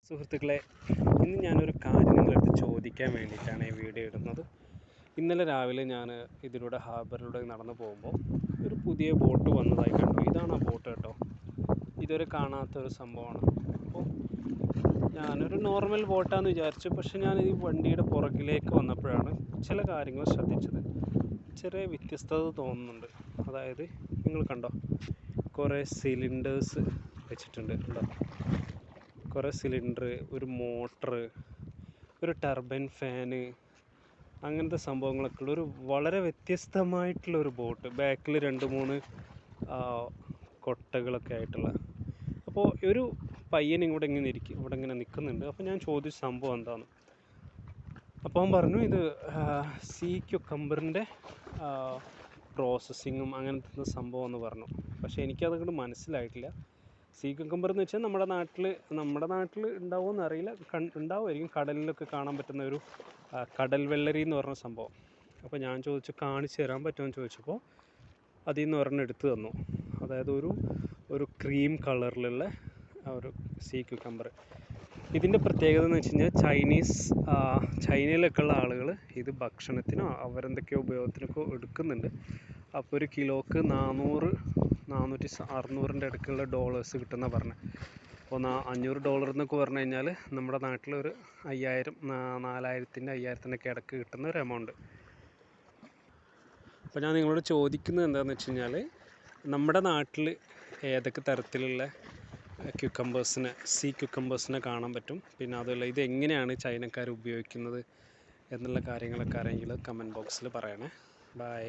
സുഹൃത്തുക്കളെ, ഇന്ന് ഞാനൊരു കാര്യം നിങ്ങളടുത്ത് ചോദിക്കാൻ വേണ്ടിയിട്ടാണ് ഈ വീഡിയോ ഇടുന്നത്. ഇന്നലെ രാവിലെ ഞാൻ ഇതിലൂടെ ഹാർബറിലൂടെ നടന്നു പോകുമ്പോൾ ഒരു പുതിയ ബോട്ട് വന്നതായി കണ്ടു. ഇതാണ് ആ ബോട്ട് കേട്ടോ. ഇതുവരെ കാണാത്തൊരു സംഭവമാണ്. അപ്പോൾ ഞാനൊരു നോർമൽ ബോട്ടാണെന്ന് വിചാരിച്ചു. പക്ഷെ ഞാൻ ഈ വണ്ടിയുടെ പുറകിലേക്ക് വന്നപ്പോഴാണ് ചില കാര്യങ്ങൾ ശ്രദ്ധിച്ചത്. ചെറിയ വ്യത്യസ്തത തോന്നുന്നുണ്ട്. അതായത് നിങ്ങൾ കണ്ടോ, കുറേ സിലിണ്ടേഴ്സ് വെച്ചിട്ടുണ്ട്. കണ്ടോ, കുറേ സിലിണ്ടർ, ഒരു മോട്ടർ, ഒരു ടർബൈൻ ഫാന്, അങ്ങനത്തെ സംഭവങ്ങളൊക്കെ ഉള്ള ഒരു വളരെ വ്യത്യസ്തമായിട്ടുള്ളൊരു ബോട്ട്. ബാക്കിൽ 2-3 കൊട്ടകളൊക്കെ ആയിട്ടുള്ള. അപ്പോൾ ഒരു പയ്യൻ ഇവിടെ ഇങ്ങനെ നിൽക്കുന്നുണ്ട്. അപ്പോൾ ഞാൻ ചോദിച്ച സംഭവം എന്താണ്. അപ്പോൾ അവൻ പറഞ്ഞു ഇത് സീ ക്യുക്കമ്പറിൻ്റെ പ്രോസസ്സിങ്ങും അങ്ങനത്തെ സംഭവം എന്ന് പറഞ്ഞു. പക്ഷേ എനിക്കതങ്ങോട്ട് മനസ്സിലായിട്ടില്ല. സീ ക്യുക്കമ്പർ എന്ന് വെച്ചാൽ നമ്മുടെ നാട്ടിൽ ഉണ്ടാവുമെന്ന് അറിയില്ല, ഉണ്ടാവുമായിരിക്കും. കടലിലൊക്കെ കാണാൻ പറ്റുന്ന ഒരു കടൽ വെള്ളരി എന്ന് പറഞ്ഞ സംഭവം. അപ്പോൾ ഞാൻ ചോദിച്ചു കാണിച്ചു തരാൻ പറ്റുമോ എന്ന് ചോദിച്ചപ്പോൾ അതിൽ നിന്ന് ഒരെണ്ണം എടുത്തു തന്നു. അതായത് ഒരു ക്രീം കളറിലുള്ള ഒരു സീ ക്യുക്കമ്പർ. ഇതിൻ്റെ പ്രത്യേകത എന്ന് വെച്ച് കഴിഞ്ഞാൽ ചൈനയിലൊക്കെ ഉള്ള ആളുകൾ ഇത് ഭക്ഷണത്തിനോ അവരെന്തൊക്കെയോ ഉപയോഗത്തിനൊക്കെ എടുക്കുന്നുണ്ട്. അപ്പോൾ ഒരു കിലോക്ക് 400-600 അടുക്കുള്ള ഡോളേഴ്സ് കിട്ടുമെന്നാണ് പറഞ്ഞത്. അപ്പോൾ $500 എന്നൊക്കെ പറഞ്ഞു കഴിഞ്ഞാൽ നമ്മുടെ നാട്ടിലൊരു 4000-5000 ഇടയ്ക്ക് കിട്ടുന്ന ഒരു എമൗണ്ട്. അപ്പോൾ ഞാൻ നിങ്ങളോട് ചോദിക്കുന്നത് എന്താണെന്ന് വെച്ച് കഴിഞ്ഞാൽ, നമ്മുടെ നാട്ടിൽ ഏതൊക്കെ തരത്തിലുള്ള സീ ക്യുക്കമ്പേഴ്സിനെ കാണാൻ പറ്റും, പിന്നെ അതുപോലെ ഇത് എങ്ങനെയാണ് ചൈനക്കാർ ഉപയോഗിക്കുന്നത് എന്നുള്ള കാര്യങ്ങളൊക്കെ അറിയെങ്കിൽ കമൻറ്റ് ബോക്സിൽ പറയണേ. ബൈ.